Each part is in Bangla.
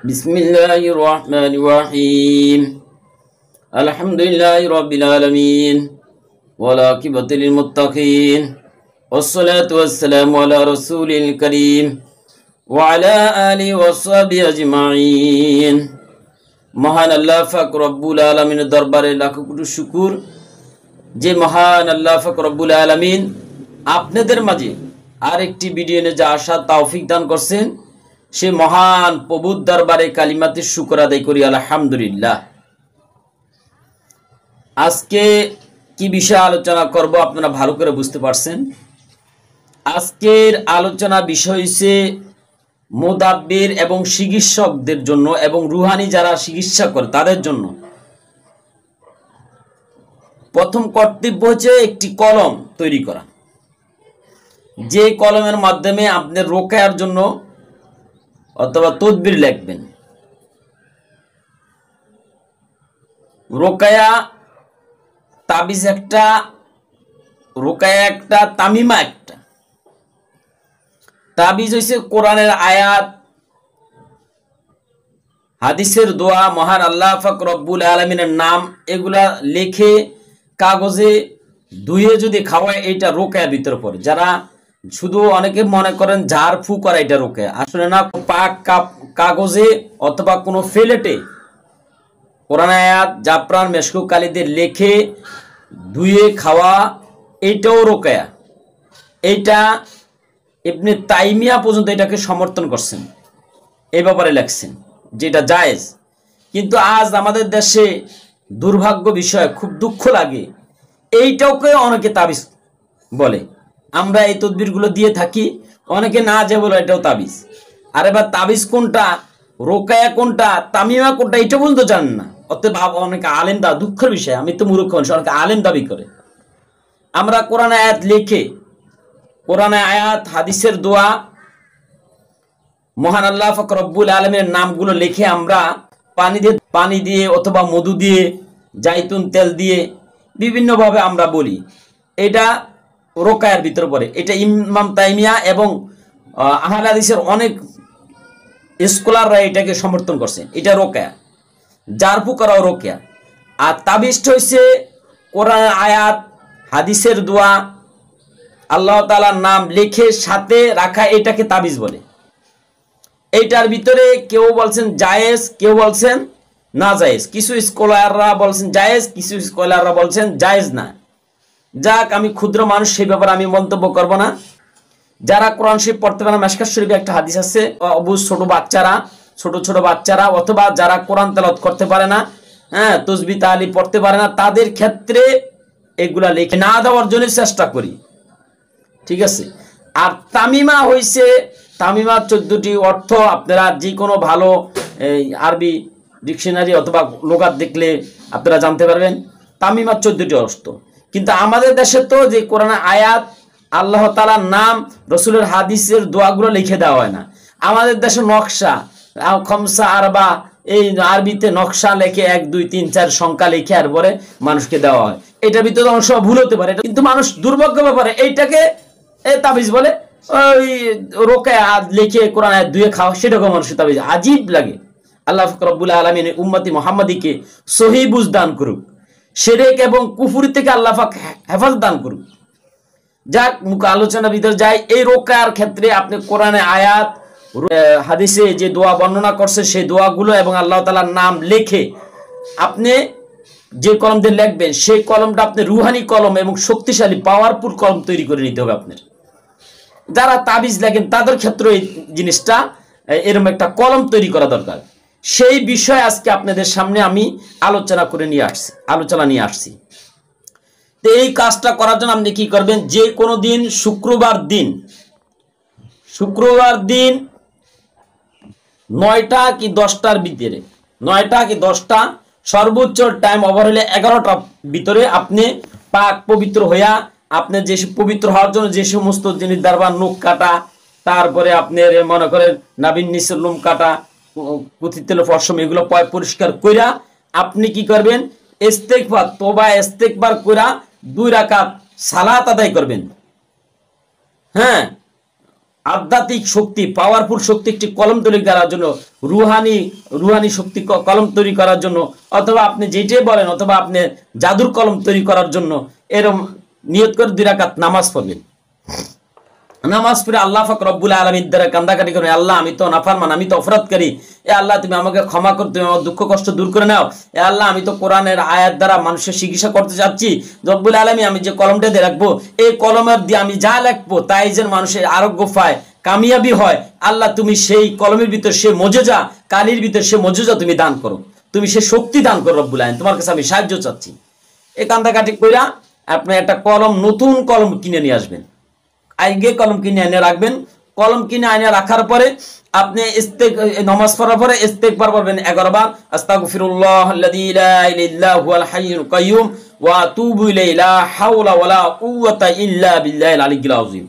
बिस्मिल्लाहिर्रहमानिर्रहीम अल्हम्दुलिल्लाहि रब्बिल आलमीन वलाकिबतु लिल मुत्तकीन वस्सलातु वस्सलामु अला रसूलिल करीम व अला आलिहि वस्सहबिहि अजमाइन। महान अल्लाह पाक रब्बुल आलमीনের দরবারে লাখ কোটি শুকর যে মহান আল্লাহ পাক রব্বুল আলামিন আপনাদের মাঝে আরেকটি ভিডিও নিয়ে যা আসার তৌফিক দান করছেন, সে মহান প্রভুর দরবারে কালিমাতে শুকর আদায় করি আলহামদুলিল্লাহ। আজকে কি বিষয়ে আলোচনা করব আপনারা ভালো করে বুঝতে পারছেন। আজকের আলোচনা বিষয় হচ্ছে মুদাব্বির এবং চিকিৎসকদের জন্য এবং রুহানি যারা চিকিৎসা করে তাদের জন্য প্রথম কর্তব্য হচ্ছে একটি কলম তৈরি করা, যে কলমের মাধ্যমে আপনি রোকায়ার জন্য অথবা তদবির লিখবেন। রোকায়া তাবিজ একটা, রোকায়া একটা, তামিমা একটা। তাবিজ হইছে কোরআনের আয়াত, হাদিসের দোয়া, মহান আল্লাহ পাক রব্বুল আলামিনের নাম, এগুলা লিখে কাগজে ধুয়ে যদি খাওয়ায় এইটা রোকায়ার ভিতরে পড়ে। যারা শুধু অনেকে মনে করেন ঝাড় ফু করা এটা রোকায়া, আসলে না। পাক কাগজে অথবা কোনো ফেলেটে কোরআন আয়াত, জাফরান, মেশকুক কালিদের লেখে ধুয়ে খাওয়া, এইটাও রোকায়া। এইটা ইবনে তাইমিয়া পর্যন্ত এটাকে সমর্থন করছেন, এই ব্যাপারে লেখছেন যেটা জায়েজ। কিন্তু আজ আমাদের দেশে দুর্ভাগ্য বিষয়, খুব দুঃখ লাগে, এইটাকে অনেকে তাবিজ বলে। আমরা এই তদবিরগুলো দিয়ে থাকি, অনেকে না যে বলে এটাও তাবিজ। আর এবার তাবিজ কোনটা, রোকায়া কোনটা, তামিমা কোনটা, এটা পর্যন্ত জানেন না। অতএব অনেকে আলেম দা, দুঃখের বিষয়, আমি তো মূর্খ মানুষ, অনেকে আলেম দাবি করে। আমরা কোরআন আয়াত লিখে, কোরআন আয়াত, হাদিসের দোয়া, মহান আল্লাহ পাক রব্বুল আলামিনের নামগুলো লিখে আমরা পানি দিয়ে অথবা মধু দিয়ে, জাইতুন তেল দিয়ে বিভিন্নভাবে আমরা বলি, এটা রোকায়ার ভিতরে পড়ে। এটা ইমাম তাইমিয়া এবং আহলে হাদিসের অনেক স্কলাররা এটাকে সমর্থন করছে, এটা রোকায়া। জারফু করাও রোকায়া। আর তাবিজটা হচ্ছে কোরআন আয়াত, হাদিসের দোয়া, আল্লাহ তাআলার নাম লিখে সাথে রাখা, এটাকে তাবিজ বলে। এইটার ভিতরে কেউ বলছেন জায়েজ, কেউ বলছেন না জায়েজ। কিছু স্কলাররা বলছেন জায়েজ, কিছু স্কলাররা বলছেন জায়েজ না। যাক, আমি ক্ষুদ্র মানুষ, সেই ব্যাপারে আমি মন্তব্য করব না। যারা কোরআন শরীফ পড়তে পারে না, মিশকাত শরীফে একটা হাদিস আছে, অবুঝ ছোট ছোট বাচ্চারা অথবা যারা কোরআন তেলাওয়াত করতে পারে না, তসবিহ তাহলিল পড়তে পারে না, তাদের ক্ষেত্রে এগুলা লিখে না দেওয়ার জন্য চেষ্টা করি, ঠিক আছে। আর তামিমা হইছে, তামিমা 14টি অর্থ আপনারা যে কোনো ভালো আরবি ডিকশনারি অথবা লোগাত দেখলে আপনারা জানতে পারবেন। তামিমা 14টি অর্থ। কিন্তু আমাদের দেশে তো যে কোরআন আয়াত, আল্লাহ তাআলার নাম, রসুলের হাদিসের দোয়াগুলো লিখে দেওয়া হয় না। আমাদের দেশে নকশা, খমসা আরবা, এই আরবিতে নকশা লেখে 1 2 3 4 সংখ্যা লিখে আর পরে মানুষকে দেওয়া হয়। এটার ভিতরে অনেক সময় ভুল হতে পারে, কিন্তু মানুষ দুর্ভাগ্য ব্যাপারে এইটাকে তাবিজ বলে। ওই রোকায়া লিখে কোরআন আয়াত ধুয়ে খাওয়া, সেটাকে মানুষের তাবিজ। আজীব লাগে। আল্লাহ রব্বুল আলামিন উম্মতি মুহাম্মাদিকে সহিহ বুঝ দান করুক, শিরক এবং কুফরি থেকে আল্লাহ পাক হেফাজত দান করুক। যাক, মুখ আলোচনা ভিতরে যাই। এই রোকায়ার ক্ষেত্রে আপনি কোরআনে আয়াত, হাদিসে যে দোয়া বর্ণনা করছে সেই দোয়াগুলো এবং আল্লাহ তাআলার নাম লিখে আপনি যে কলম দিয়ে লিখবেন, সেই কলমটা আপনি রুহানি কলম এবং শক্তিশালী পাওয়ারফুল কলম তৈরি করে নিতে হবে আপনার। যারা তাবিজ লেখেন তাদের ক্ষেত্রে এই জিনিসটা, এরকম একটা কলম তৈরি করা দরকার। সেই বিষয়ে আজকে আপনাদের সামনে আমি আলোচনা নিয়ে আসছি। তো এই কাজটা করার জন্য আপনি কি করবেন, যে কোনো দিন শুক্রবার দিন 9টা কি 10টার ভিতরে, 9টা কি 10টা, সর্বোচ্চ টাইম ওভার হলে 11টার ভিতরে আপনি পাক পবিত্র হইয়া, আপনি যে পবিত্র হওয়ার জন্য যে সমস্ত জিনিস দারবার, নখ কাটা, তারপরে আপনার মনে করেন নাভির নিচের লোম কাটা, কুথিতেল ফর্সম, এগুলো পরিষ্কার কইরা আপনি কি করবেন, ইস্তেগফার, তওবা ইস্তেগফার কইরা 2 রাকাত সালাত আদায় করবেন। আধ্যাত্মিক শক্তি, পাওয়ারফুল শক্তি একটি কলম তৈরি করার জন্য, রুহানি শক্তি কলম তৈরি করার জন্য, অথবা আপনি যেটাই বলেন, অথবা আপনি জাদুর কলম তৈরি করার জন্য এরকম নিয়ত করে 2 রাকাত নামাজ পড়বেন। নামাজ পড়ে আল্লাহ পাক রব্বুল আলামিন দ্বারা কান্দাকাটি করেন, আল্লাহ আমি তো নাফরমান, আমি তো অপরাধকারী, এ আল্লাহ তুমি আমাকে ক্ষমা করে, তুমি আমার দুঃখ কষ্ট দূর করে নাও, এ আল্লাহ আমি তো কোরআনের আয়াত দ্বারা মানুষের চিকিৎসা করতে যাচ্ছি, রব্বুল আলামিন আমি যে কলমটা দিয়ে রাখবো, এই কলমের দিয়ে আমি যা লিখবো তাই যেন মানুষের আরোগ্য পায়, কামিয়াবি হয়, আল্লাহ তুমি সেই কলমের ভিতর সে মজেজা, কালির ভিতর সে মজেজা তুমি দান করো, তুমি সে শক্তি দান করো রব্বুল আলামিন, তোমার কাছে আমি সাহায্য চাচ্ছি। এই কান্দাকাটি কইরা আপনি একটা কলম, নতুন কলম কিনে নিয়ে আসবেন, আগে কলম কিনে এনে রাখবেন। কলম কিনে এনে রাখার পরে আপনি নামাজ পড়ার পরে ইস্তেগফার পড়বেন 11 বার, আস্তাগফিরুল্লাহাল্লাযী লা ইলাহা ইল্লা হুয়াল হাইয়ুল কাইয়্যুম ওয়া আতুবু ইলাইহি লা হাওলা ওয়ালা কুওয়াতা ইল্লা বিল্লাহিল আলিয়্যিল আযীম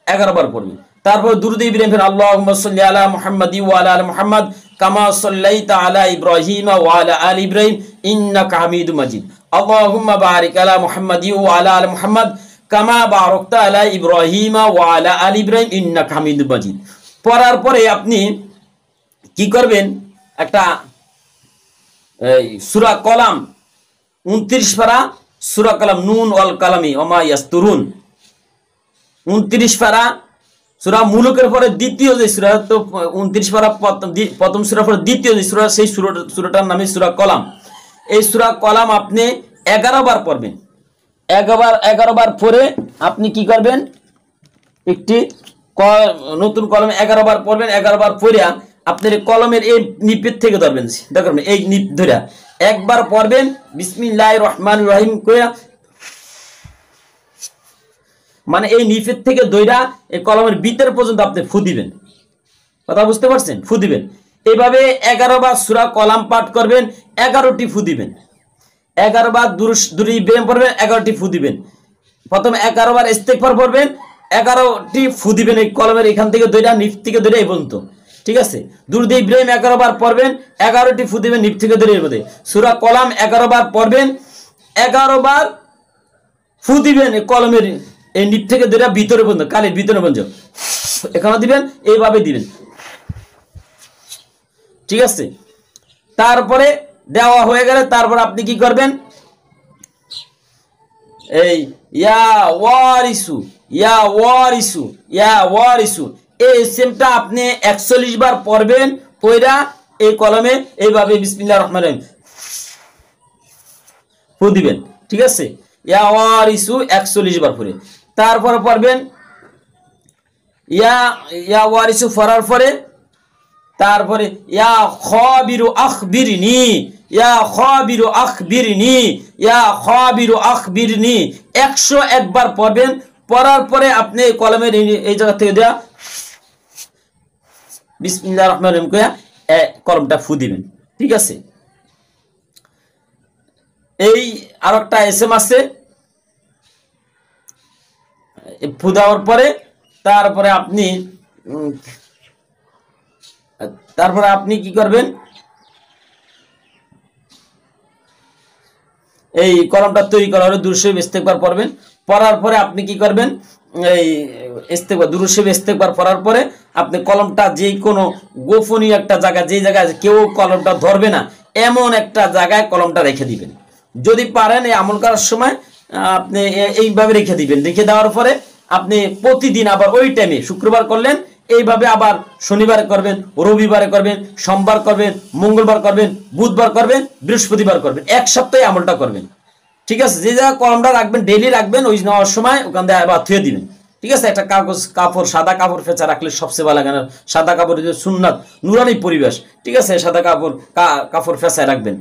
11 বার পড়বেন। তারপর দুরূদ ইব্রাহিম পড়েন, আল্লাহুম্মা সাল্লি আলা মুহাম্মাদি ওয়া আলা আলি মুহাম্মাদ কামা সাল্লাইতা আলা ইব্রাহিম ওয়া আলা আলি ইব্রাহিম ইন্নাকা হামিদুম মাজিদ, আল্লাহুম্মা বারিক আলা মুহাম্মাদি ওয়া আলা আলি মুহাম্মাদ কামা বারাকতা আলা ইব্রাহিম ওয়া আলা আলি ইব্রাহিম ইন্নাকা হামিদুম মাজিদ। পড়ার পরে আপনি কি করবেন, একটা সূরা কলাম 29 পারা, সূরা কলাম নুন ওয়াল কালামি ওমা ইয়াসতুরুন 29 পারা, সূরা মুলুকের পরে দ্বিতীয় যে সূরা, তো 29 পারা প্রথম সূরার পরে দ্বিতীয় যে সূরা, সেই সূরাটার নামে সূরা কলাম। এই সূরা কলাম আপনি 11 বার পড়বেন। 11 বার পরে আপনি কি করবেন, একটি নতুন কলম 11 বার পড়বেন। 11 বার পড়ে আপনার কলমের এই নিপের থেকে ধরবেন, দেখবেন এই নিপ ধরে একবার পড়বেন, বিসমিল্লাহির রহমানির রহিম কইরা, মানে এই নিপের থেকে দইরা এই কলমের ভিতর পর্যন্ত আপনি ফু দিবেন। কথা বুঝতে পারছেন? ফু দিবেন। এইভাবে 11 বার সূরা কলাম পাঠ করবেন, 11টি ফু দিবেন। 11 বার দুরূদ ইব্রাহিম পড়বেন, 11টি ফু দিবেন। প্রথম 11 বার ইস্তেগফার পড়বেন, 11টি ফু দিবেন এই কলমের এখান থেকে দইরা, নিপ থেকে দইরা এই পর্যন্ত, ঠিক আছে? দুরূদ ইব্রাহিম 11 বার পড়বেন, 11টি ফু দিবেন নিপ থেকে দইরা এর মধ্যে। সূরা কলাম 11 বার পড়বেন, 11 বার ফু দিবেন এই কলমের এই নিপ থেকে দইরা ভিতরে পর্যন্ত, কালির ভিতরে পর্যন্ত এখানে দিবেন, এইভাবে দিবেন, ঠিক আছে? তারপরে দেওয়া হয়ে গেলে তারপর আপনি কি করবেন, এই ইয়া ওয়ারিসু ইয়া ওয়ারিসু ইয়া ওয়ারিসু এই ইসমটা আপনি 41 বার পড়বেন। পড়া এই কলমে এইভাবে বিসমিল্লাহির রহমানির রহিম ফু দিবেন, ঠিক আছে? ইয়া ওয়ারিসু 41 বার পড়ে তারপর পড়বেন ইয়া ওয়ারিসু পড়ার পরে তারপরে ইয়া খাবিরু আখবিরনি ইয়া খাবিরু আখবিরনি ইয়া খাবিরু আখবিরনি 101 বার পড়বেন। পড়ার পরে আপনি কলমের এই জায়গা থেকে দেয়া বিসমিল্লাহির রহমানির রহিম কইয়া কলমটা ফু দিবেন, ঠিক আছে? এই আরেকটা এসএম আছে, ফু দেওয়ার পরে তারপরে আপনি কি করবেন, এই কলমটা তৈরি করা হলে দুরূদ শরীফ ইস্তেগফার পড়বেন। পড়ার পরে আপনি কি করবেন, এই ইস্তেগফার দুরূদ শরীফ ইস্তেগফার পড়ার পরে আপনি কলমটা যে কোনো গোপনীয় একটা জায়গায়, যে জায়গায় কেউ কলমটা ধরবে না এমন একটা জায়গায় কলমটা রেখে দিবেন। যদি পারেন এই আমল করার সময় আপনি এইভাবে রেখে দিবেন। রেখে দেওয়ার পরে আপনি প্রতিদিন আবার ওই টাইমে, শুক্রবার করলেন এইভাবে, আবার শনিবার করবেন, রবিবারে করবেন, সোমবার করবেন, মঙ্গলবার করবেন, বুধবার করবেন, বৃহস্পতিবার করবেন, 1 সপ্তাহে আমলটা করবেন, ঠিক আছে? যে জায়গায় কলমটা রাখবেন ডেইলি রাখবেন, ওই নেওয়ার সময় ওখান থেকে আবার থুয়ে দিবেন, ঠিক আছে? একটা কাপড় সাদা কাপড় ফেঁচা রাখলে সবচেয়ে ভালো, কেন সাদা কাপড় সুন্নাত নুরানি পরিবেশ, ঠিক আছে? সাদা কাপড় ফেঁচায় রাখবেন,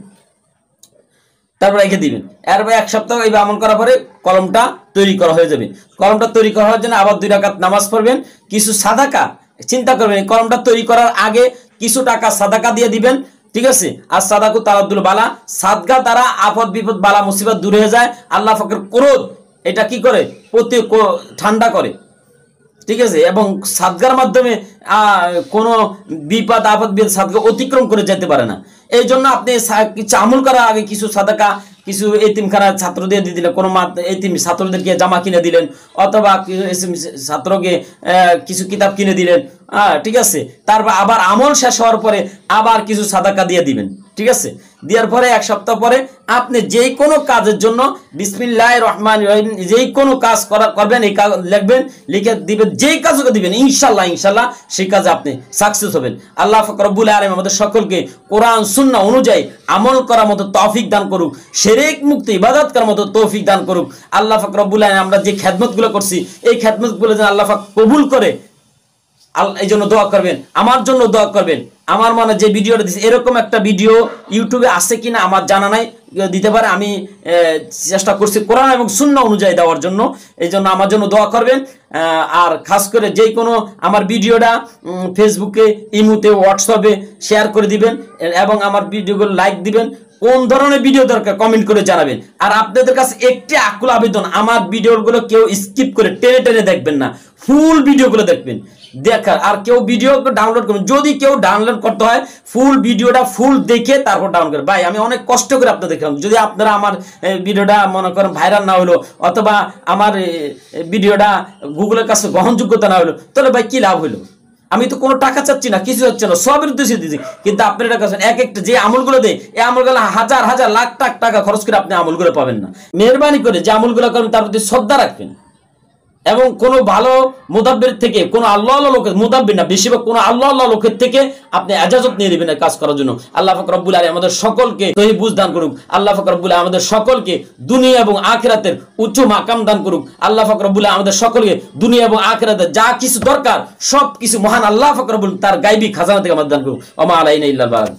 তারপর রেখে দিবেন। এরপর 1 সপ্তাহ এই আমল করার পরে কলমটা তৈরি করা হয়ে যাবে। কলমটা তৈরি করার জন্য আবার 2 রাকাত নামাজ পড়বেন। কিছু সাদাকা চিন্তা করবেন, কলমটা তৈরি করার আগে কিছু টাকা সাদাকা দিয়ে দিবেন, ঠিক আছে? আর সাদাকু তারাদ্দুল বালা, সাদকা দ্বারা আপদ বিপদ বালা মুসিবত দূর হয়ে যায়। আল্লাহ পাকের ক্রোধ এটা কি করে, ঠান্ডা করে, ঠিক আছে? এবং সাদগার মাধ্যমে কোনো বিপদ আপদ সাদগা অতিক্রম করে যেতে পারে না। এই জন্য আপনি কিছু আমল করার আগে কিছু সাদাকা কিছু এতিমখানা ছাত্রদের দিয়ে দিলেন, কোনো এতিম ছাত্রদেরকে জামা কিনে দিলেন, অথবা ছাত্রকে কিছু কিতাব কিনে দিলেন, ঠিক আছে। তারপর আবার আমল শেষ হওয়ার পরে আবার কিছু সাদাকা দিয়ে দিবেন, ঠিক আছে। দেওয়ার পরে 1 সপ্তাহ পরে আপনি যেই কোনো কাজের জন্য বিসমিল্লাহির রহমানির রহিম যেই কোনো কাজ করবেন, এই কাজ লিখবেন, লিখে দিবেন, যেই কাজকে দিবেন ইনশাল্লাহ ইনশাল্লাহ সেই কাজে আপনি সাকসেস হবেন। আল্লাহ পাক রব্বুল আলামিন আমাদের সকলকে কোরআন সুন্নাহ অনুযায়ী আমল করার মতো তৌফিক দান করুক, শিরক মুক্ত ইবাদত করার মতো তৌফিক দান করুক। আল্লাহ পাক রব্বুল আলামিন আমরা যে খেদমতগুলো করছি এই খেদমতগুলো যেন আল্লাহ পাক কবুল করে, এই জন্য দোয়া করবেন, আমার জন্য দোয়া করবেন। আমার মনে যে ভিডিওটা দিচ্ছে এরকম একটা ভিডিও ইউটিউবে আছে কিনা আমার জানা নাই, দিতে পারে, আমি চেষ্টা করছি কোরআন এবং সুন্নাহ অনুযায়ী দেওয়ার জন্য, এই জন্য আমার জন্য দোয়া করবেন। আর খাস করে যেই কোনো আমার ভিডিওটা ফেসবুকে, ইমুতে, হোয়াটসঅ্যাপে শেয়ার করে দিবেন এবং আমার ভিডিওগুলো লাইক দিবেন। কোন ধরনের ভিডিও দরকার কমেন্ট করে জানাবেন। আর আপনাদের কাছে একটি আকুল আবেদন, আমার ভিডিওগুলো কেউ স্কিপ করে টেনে টেনে দেখবেন না, ফুল ভিডিওগুলো দেখবেন। দেখার আর কেউ ভিডিও ডাউনলোড করবেন, যদি কেউ ডাউনলোড করতে হয় ফুল ভিডিওটা ফুল দেখে তারপর ডাউনলোড করে। ভাই আমি অনেক কষ্ট করে আপনাদের দেখলাম, যদি আপনারা আমার ভিডিওটা মনে করেন ভাইরাল না হলো, অথবা আমার ভিডিওটা গুগলের কাছে গ্রহণযোগ্যতা না হলো, তাহলে ভাই কি লাভ হলো? আমি তো কোনো টাকা চাচ্ছি না, কিছু হচ্ছে না, সবের উদ্দেশ্যে দিচ্ছি। কিন্তু আপনারা কাছে এক একটা যে আমলগুলো দেয়, এই আমলগুলো হাজার হাজার লাখ টাকা খরচ করে আপনি আমলগুলো পাবেন না। মেহরবানি করে যে আমলগুলো করবেন তার প্রতি শ্রদ্ধা রাখবেন, এবং কোনো ভালো মুদাব্বির থেকে, কোনো আল্লাহ লোকের মুদাব্বির না, বেশিরভাগ কোনো আল্লাহ লোকের থেকে আপনি ইজাজত নিয়ে নেবেন কাজ করার জন্য। আল্লাহ পাক রব্বুল আলামিন আমাদের সকলকে সহি বুঝ দান করুক। আল্লাহ পাক রব্বুল আলামিন আমাদের সকলকে দুনিয়া এবং আখিরাতের উচ্চ মাকাম দান করুক। আল্লাহ পাক রব্বুল আলামিন আমাদের সকলকে দুনিয়া এবং আখিরাতে যা কিছু দরকার সব কিছু মহান আল্লাহ পাক রব্বুল তার গায়বী খাজানা থেকে আমাদের দান করুক। ওয়া মা আলাইনা ইল্লাল বালাগ।